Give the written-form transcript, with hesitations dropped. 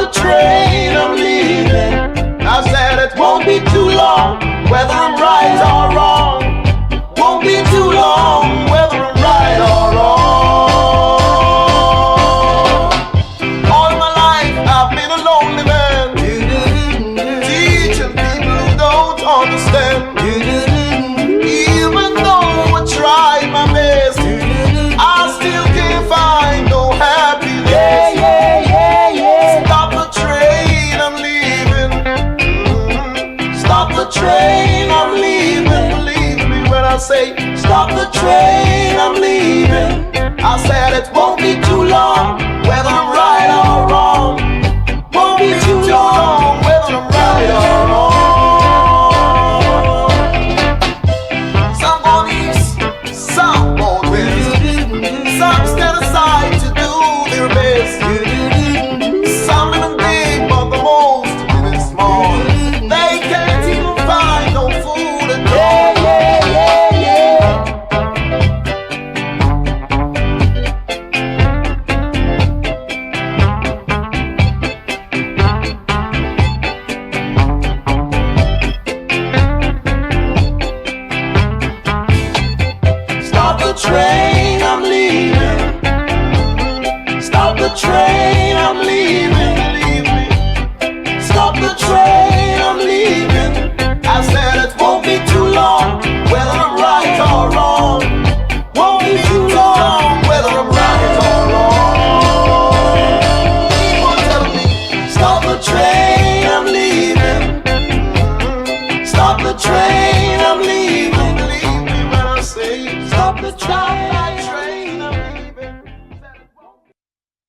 the train, I'm leaving. I said it won't be too long, whether I'm right or wrong. Won't be too long, whether I'm right or wrong. All my life I've been a lonely man, teaching people who don't understand. Even though I tried my best, I still can't find no happiness. Stop the train, I'm leaving. Stop the train, I'm leaving. Believe me when I say stop the train, I'm leaving. I said it won't be too long, whether I'm right or wrong. Won't be too long, whether I'm right or wrong. Some gone east, some gone west. Some stand aside to do their best. Some in them big, but the most in it small. They can't even find no food at all. Stop the train, I'm leaving. Stop the train, I'm leaving. Stop the train, I'm leaving. I said it won't be too long, whether I'm right or wrong. Won't be too long, whether I'm right or wrong. People tell me, stop the train, I'm leaving. Stop the train, I'm leaving. Believe me when I say, stop the train.